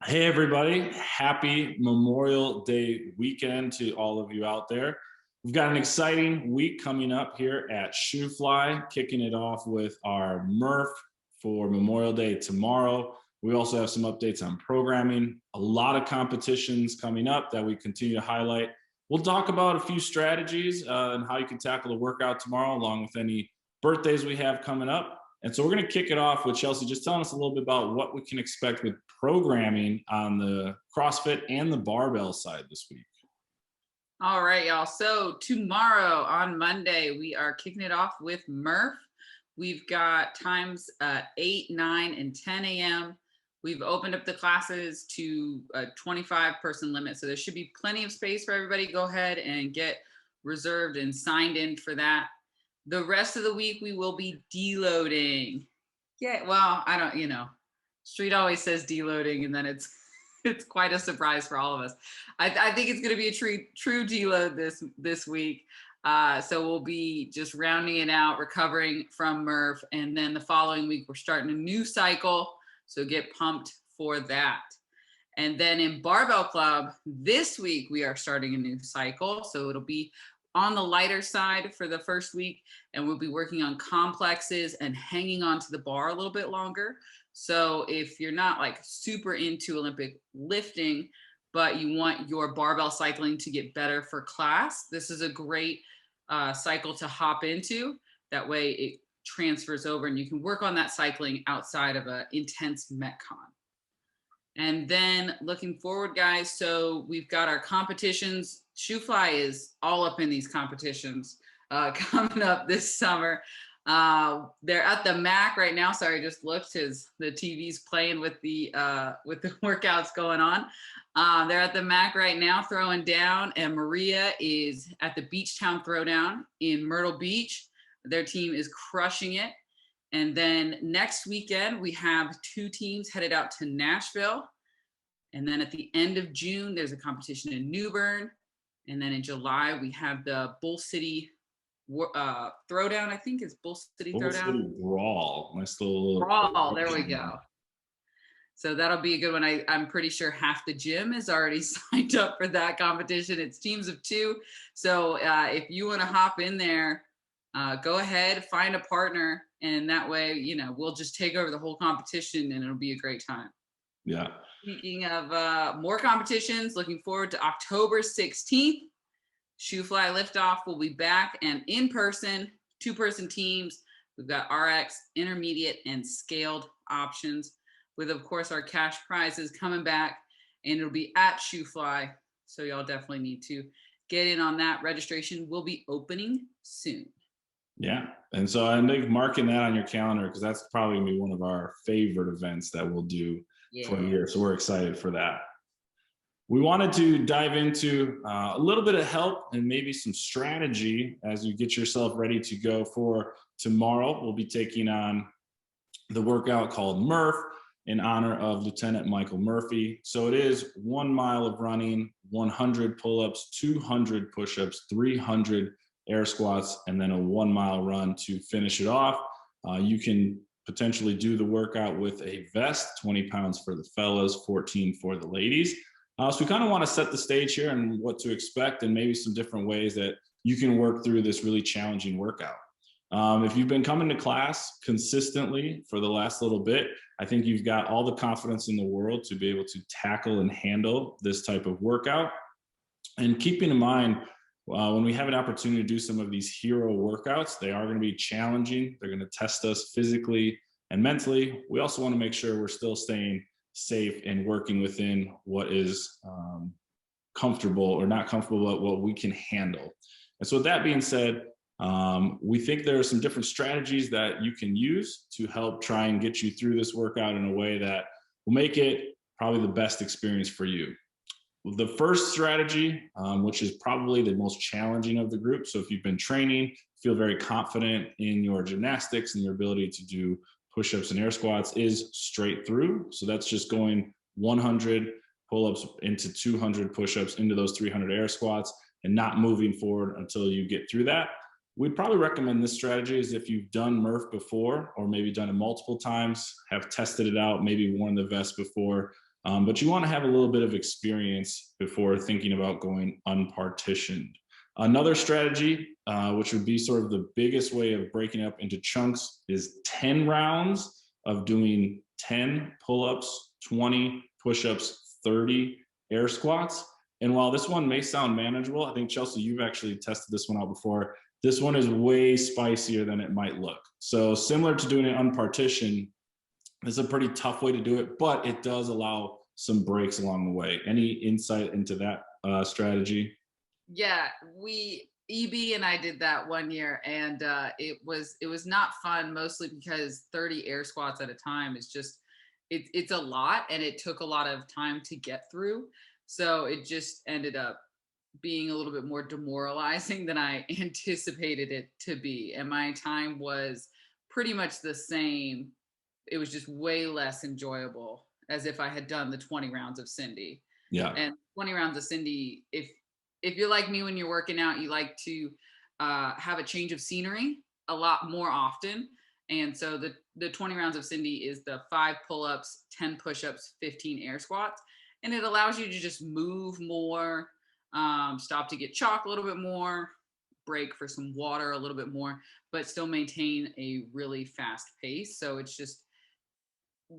Hey, everybody. Happy Memorial Day weekend to all of you out there. We've got an exciting week coming up here at Shoofly, kicking it off with our Murph for Memorial Day tomorrow. We also have some updates on programming, a lot of competitions coming up that we continue to highlight. We'll talk about a few strategies and how you can tackle the workout tomorrow, along with any birthdays we have coming up. And so we're going to kick it off with Chelsea just telling us a little bit about what we can expect with programming on the CrossFit and the barbell side this week. All right, y'all. So tomorrow on Monday, we are kicking it off with Murph. We've got times 8, 9, and 10 a.m. We've opened up the classes to a 25-person limit. So there should be plenty of space for everybody. Go ahead and get reserved and signed in for that. The rest of the week, we will be deloading. Yeah, well, I don't, Street always says deloading, and then it's quite a surprise for all of us. I think it's going to be a true deload this week. So we'll be just rounding it out, recovering from Murph, and then the following week we're starting a new cycle. So get pumped for that. And then in Barbell Club this week we are starting a new cycle. So it'll be on the lighter side for the first week, and we'll be working on complexes and hanging onto the bar a little bit longer. So if you're not like super into Olympic lifting, but you want your barbell cycling to get better for class, this is a great cycle to hop into. That way it transfers over and you can work on that cycling outside of an intense Metcon. And then looking forward, guys, so we've got our competitions. Shoofly is all up in these competitions coming up this summer. They're at the MAC right now. Sorry, I just looked because the TV's playing with the workouts going on. They're at the MAC right now throwing down, and Maria is at the Beach Town Throwdown in Myrtle Beach. Their team is crushing it. And then next weekend, we have 2 teams headed out to Nashville. And then at the end of June, there's a competition in New Bern. And then in July, we have the Bull City Throwdown. I think it's Bull City Throwdown. Bull City Brawl. Nice little Brawl. There we go. So that'll be a good one. I'm pretty sure half the gym is already signed up for that competition. It's teams of 2. So if you want to hop in there, go ahead, find a partner. And that way, we'll just take over the whole competition and it'll be a great time. Yeah. Speaking of more competitions, looking forward to October 16th. Shoofly Liftoff will be back and in person, 2-person teams. We've got RX, intermediate, and scaled options with, of course, our cash prizes coming back, and it'll be at Shoofly. So y'all definitely need to get in on that. Registration will be opening soon. Yeah. And so I think marking that on your calendar, because that's probably going to be one of our favorite events that we'll do for the year. So we're excited for that. We wanted to dive into a little bit of help and maybe some strategy as you get yourself ready to go for tomorrow. We'll be taking on the workout called Murph in honor of Lieutenant Michael Murphy. So it is 1 mile of running, 100 pull-ups, 200 push-ups, 300 air squats, and then a 1 mile run to finish it off. You can potentially do the workout with a vest, 20 pounds for the fellas, 14 for the ladies. So we kind of want to set the stage here and what to expect and maybe some different ways that you can work through this really challenging workout. If you've been coming to class consistently for the last little bit, I think you've got all the confidence in the world to be able to tackle and handle this type of workout. And keeping in mind, when we have an opportunity to do some of these hero workouts, they are going to be challenging. They're going to test us physically and mentally. We also want to make sure we're still staying safe and working within what is comfortable or not comfortable, but what we can handle. And so with that being said, we think there are some different strategies that you can use to help try and get you through this workout in a way that will make it probably the best experience for you. The first strategy, which is probably the most challenging of the group. So if you've been training, feel very confident in your gymnastics and your ability to do push-ups and air squats, is straight through. So that's just going 100 pull-ups into 200 push-ups into those 300 air squats and not moving forward until you get through that. We'd probably recommend this strategy is if you've done Murph before, or maybe done it multiple times, have tested it out, maybe worn the vest before. But you want to have a little bit of experience before thinking about going unpartitioned. Another strategy, which would be sort of the biggest way of breaking up into chunks, is 10 rounds of doing 10 pull-ups, 20 push-ups, 30 air squats. And while this one may sound manageable, I think, Chelsea, you've actually tested this one out before. This one is way spicier than it might look. So similar to doing it unpartitioned, it's a pretty tough way to do it, but it does allow some breaks along the way. Any insight into that strategy? Yeah, EB and I did that one year, and it was not fun, mostly because 30 air squats at a time is just it's a lot, and it took a lot of time to get through. So it just ended up being a little bit more demoralizing than I anticipated it to be. And my time was pretty much the same. It was just way less enjoyable, as if I had done the 20 rounds of Cindy. Yeah. And 20 rounds of Cindy, if you're like me, when you're working out, you like to have a change of scenery a lot more often. And so the 20 rounds of Cindy is the 5 pull-ups, 10 push-ups, 15 air squats. And it allows you to just move more, stop to get chalk a little bit more, break for some water a little bit more, but still maintain a really fast pace. So it's just,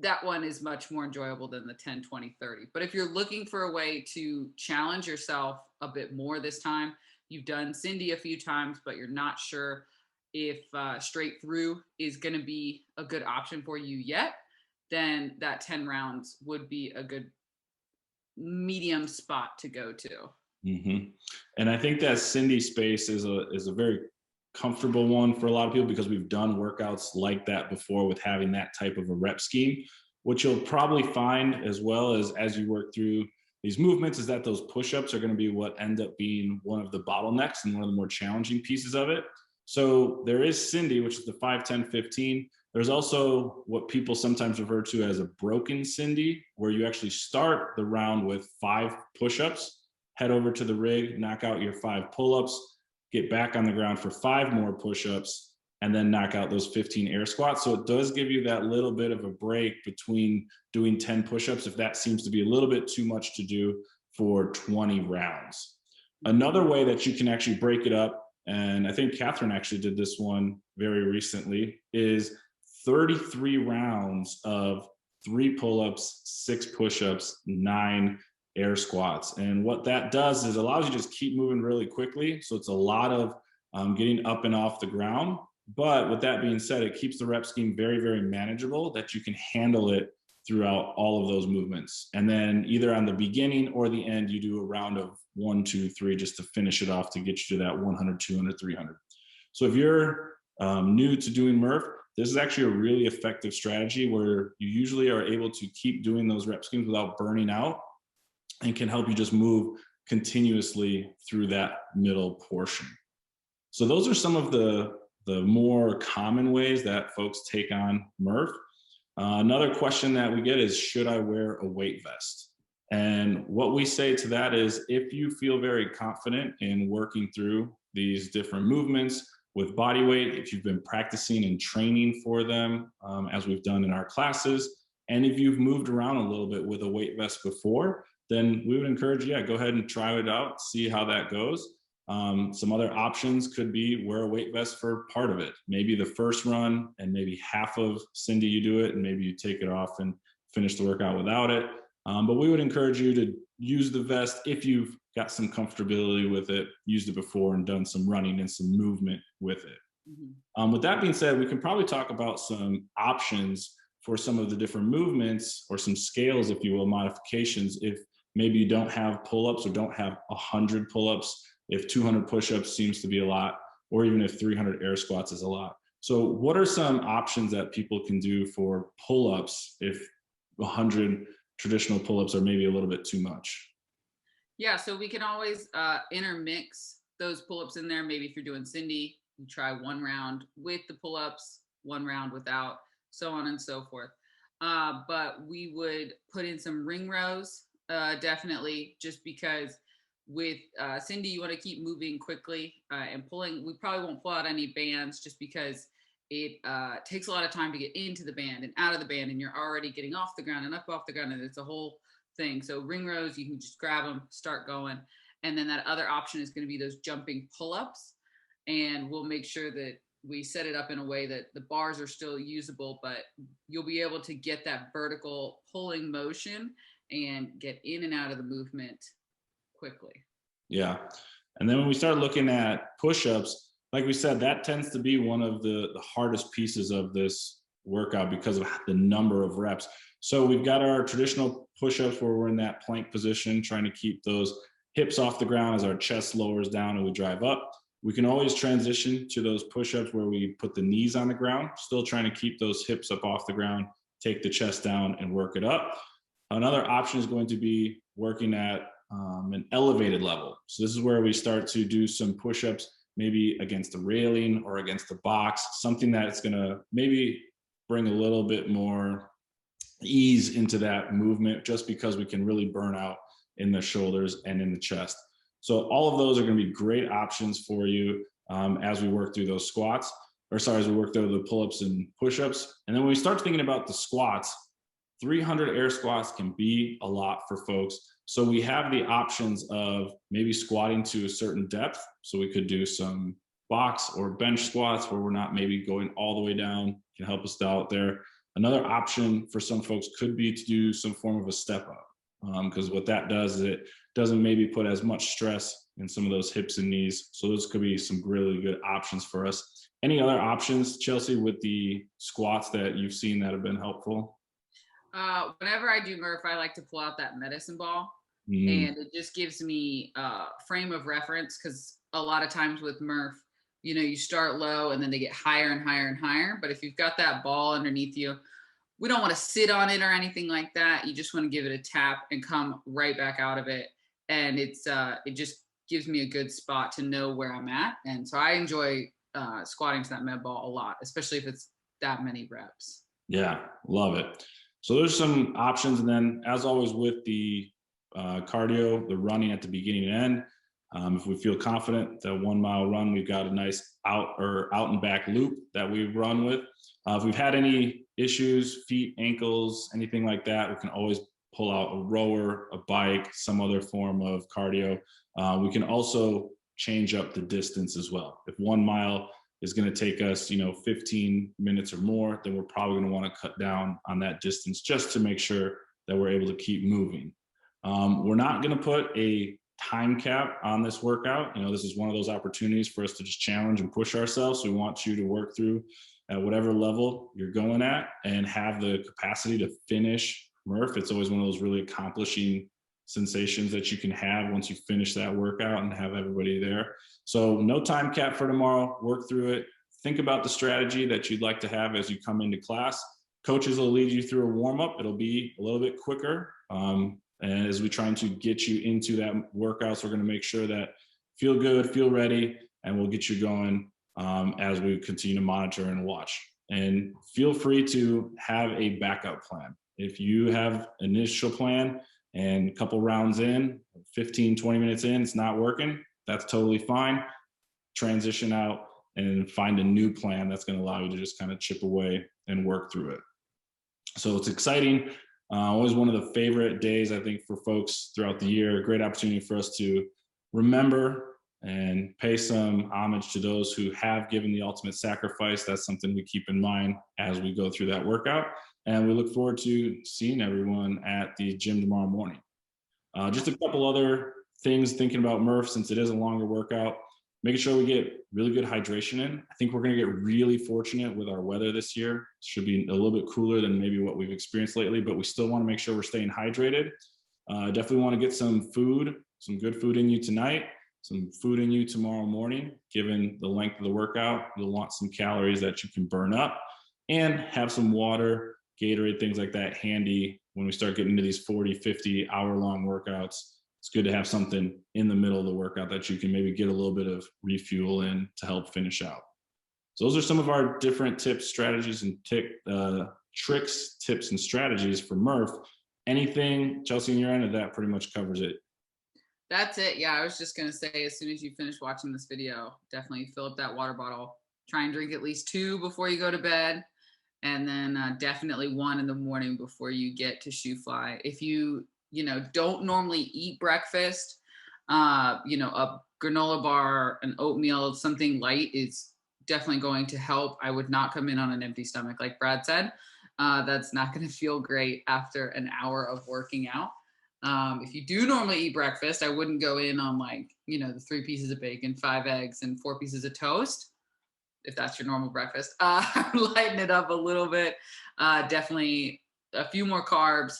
that one is much more enjoyable than the 10, 20, 30. But if you're looking for a way to challenge yourself a bit more this time, you've done Cindy a few times, but you're not sure if straight through is going to be a good option for you yet, then that 10 rounds would be a good medium spot to go to. Mm-hmm. And I think that Cindy space is a very comfortable one for a lot of people, because we've done workouts like that before with having that type of a rep scheme. What you'll probably find, as well as you work through these movements, is that those push-ups are going to be what end up being one of the bottlenecks and one of the more challenging pieces of it. So there is Cindy, which is the 5, 10, 15. There's also what people sometimes refer to as a broken Cindy, where you actually start the round with 5 push-ups, head over to the rig, knock out your 5 pull-ups, get back on the ground for 5 more push-ups, and then knock out those 15 air squats. So it does give you that little bit of a break between doing 10 push-ups if that seems to be a little bit too much to do for 20 rounds. Another way that you can actually break it up, and I think Catherine actually did this one very recently, is 33 rounds of 3 pull-ups, 6 push-ups, 9 air squats. And what that does is allows you to just keep moving really quickly. So it's a lot of getting up and off the ground. But with that being said, it keeps the rep scheme very, very manageable, that you can handle it throughout all of those movements. And then either on the beginning or the end, you do a round of 1, 2, 3, just to finish it off to get you to that 100, 200, 300. So if you're new to doing Murph, this is actually a really effective strategy where you usually are able to keep doing those rep schemes without burning out, and can help you just move continuously through that middle portion. So those are some of the more common ways that folks take on Murph. Another question that we get is, should I wear a weight vest? And what we say to that is, if you feel very confident in working through these different movements with body weight, if you've been practicing and training for them, as we've done in our classes, and if you've moved around a little bit with a weight vest before, then we would encourage you, go ahead and try it out, see how that goes. Some other options could be wear a weight vest for part of it. Maybe the first run and maybe half of Cindy you do it, and maybe you take it off and finish the workout without it. But we would encourage you to use the vest if you've got some comfortability with it, used it before and done some running and some movement with it. Mm-hmm. With that being said, we can probably talk about some options for some of the different movements, or some scales, if you will, modifications, if maybe you don't have pull-ups or don't have 100 pull-ups, if 200 push-ups seems to be a lot, or even if 300 air squats is a lot. So what are some options that people can do for pull-ups if 100 traditional pull-ups are maybe a little bit too much? Yeah, so we can always intermix those pull-ups in there. Maybe if you're doing Cindy, you try 1 round with the pull-ups, 1 round without, so on and so forth. But we would put in some ring rows, definitely, just because with Cindy, you want to keep moving quickly and pulling. We probably won't pull out any bands, just because it takes a lot of time to get into the band and out of the band, and you're already getting off the ground and up off the ground, and it's a whole thing. So ring rows, you can just grab them, start going. And then that other option is going to be those jumping pull-ups. And we'll make sure that we set it up in a way that the bars are still usable, but you'll be able to get that vertical pulling motion and get in and out of the movement quickly. Yeah. And then when we start looking at push-ups, like we said, that tends to be one of the hardest pieces of this workout because of the number of reps. So we've got our traditional push-ups where we're in that plank position, trying to keep those hips off the ground as our chest lowers down and we drive up. We can always transition to those push-ups where we put the knees on the ground, still trying to keep those hips up off the ground, take the chest down and work it up. Another option is going to be working at an elevated level. So this is where we start to do some push-ups, maybe against the railing or against the box, something that's going to maybe bring a little bit more ease into that movement, just because we can really burn out in the shoulders and in the chest. So all of those are going to be great options for you as we work through those squats, as we work through the pull-ups and push-ups. And then when we start thinking about the squats, 300 air squats can be a lot for folks. So we have the options of maybe squatting to a certain depth. So we could do some box or bench squats where we're not maybe going all the way down, can help us out there. Another option for some folks could be to do some form of a step up, because what that does is it doesn't maybe put as much stress in some of those hips and knees. So those could be some really good options for us. Any other options, Chelsea, with the squats that you've seen that have been helpful? Whenever I do Murph, I like to pull out that medicine ball, and it just gives me a frame of reference, because a lot of times with Murph, you start low and then they get higher and higher and higher. But if you've got that ball underneath you, we don't want to sit on it or anything like that. You just want to give it a tap and come right back out of it. And it just gives me a good spot to know where I'm at. And so I enjoy squatting to that med ball a lot, especially if it's that many reps. Yeah, love it. So there's some options. And then as always with the cardio, the running at the beginning and end, if we feel confident, the 1 mile run, we've got a nice out and back loop that we run with. If we've had any issues, feet, ankles, anything like that, we can always pull out a rower, a bike, some other form of cardio. We can also change up the distance as well. If 1 mile is going to take us, 15 minutes or more, then we're probably going to want to cut down on that distance just to make sure that we're able to keep moving. We're not going to put a time cap on this workout. This is one of those opportunities for us to just challenge and push ourselves. So we want you to work through at whatever level you're going at and have the capacity to finish Murph. It's always one of those really accomplishing sensations that you can have once you finish that workout and have everybody there. So no time cap for tomorrow. Work through it. Think about the strategy that you'd like to have as you come into class. Coaches will lead you through a warm-up. It'll be a little bit quicker. And as we're trying to get you into that workout, so we're going to make sure that feel good, feel ready, and we'll get you going as we continue to monitor and watch. And feel free to have a backup plan. If you have an initial plan and a couple rounds in, 15, 20 minutes in, it's not working, that's totally fine. Transition out and find a new plan that's going to allow you to just kind of chip away and work through it. So it's exciting. Always one of the favorite days, I think, for folks throughout the year. A great opportunity for us to remember and pay some homage to those who have given the ultimate sacrifice. That's something we keep in mind as we go through that workout. And we look forward to seeing everyone at the gym tomorrow morning. Just a couple other things thinking about Murph, since it is a longer workout. Making sure we get really good hydration in. I think we're going to get really fortunate with our weather this year. It should be a little bit cooler than maybe what we've experienced lately, but we still want to make sure we're staying hydrated. Definitely want to get some food, some good food in you tonight, some food in you tomorrow morning. Given the length of the workout, you'll want some calories that you can burn up, and have some water, Gatorade, things like that handy when we start getting into these 40, 50 hour-long workouts. It's good to have something in the middle of the workout that you can maybe get a little bit of refuel in to help finish out. So those are some of our different tips, strategies, and tricks, tips, and strategies for Murph. Anything, Chelsea, on your end, of that pretty much covers it? That's it. Yeah, I was just going to say, as soon as you finish watching this video, definitely fill up that water bottle, Try and drink at least 2 before you go to bed. And then definitely 1 in the morning before you get to Shoofly. If you don't normally eat breakfast, a granola bar, an oatmeal, something light is definitely going to help. I would not come in on an empty stomach, like Brad said. That's not going to feel great after an hour of working out. If you do normally eat breakfast, I wouldn't go in on the 3 pieces of bacon, 5 eggs, and 4 pieces of toast. If that's your normal breakfast, lighten it up a little bit. Definitely a few more carbs.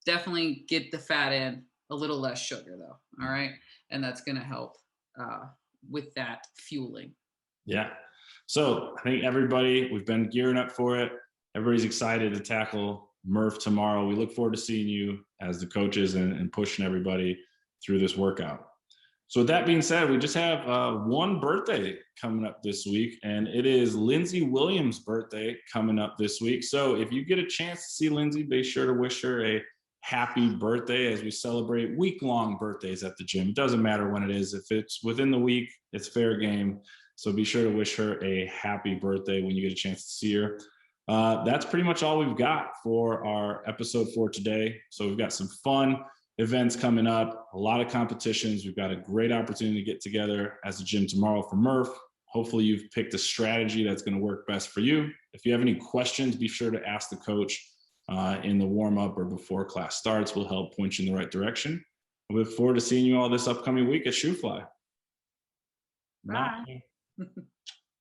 Definitely get the fat in. A little less sugar though. All right, and that's going to help with that fueling. Yeah. So I think we've been gearing up for it. Everybody's excited to tackle Murph tomorrow. We look forward to seeing you as the coaches and pushing everybody through this workout. So with that being said, we just have one birthday coming up this week, and it is Lindsey Williams' birthday coming up this week. So if you get a chance to see Lindsey, be sure to wish her a happy birthday as we celebrate week-long birthdays at the gym. It doesn't matter when it is. If it's within the week, it's fair game. So be sure to wish her a happy birthday when you get a chance to see her. That's pretty much all we've got for our episode for today. So we've got some fun events coming up, a lot of competitions. We've got a great opportunity to get together as a gym tomorrow for Murph. Hopefully you've picked a strategy that's going to work best for you. If you have any questions, be sure to ask the coach in the warm-up or before class starts. We'll help point you in the right direction. I look forward to seeing you all this upcoming week at Shoofly. Bye.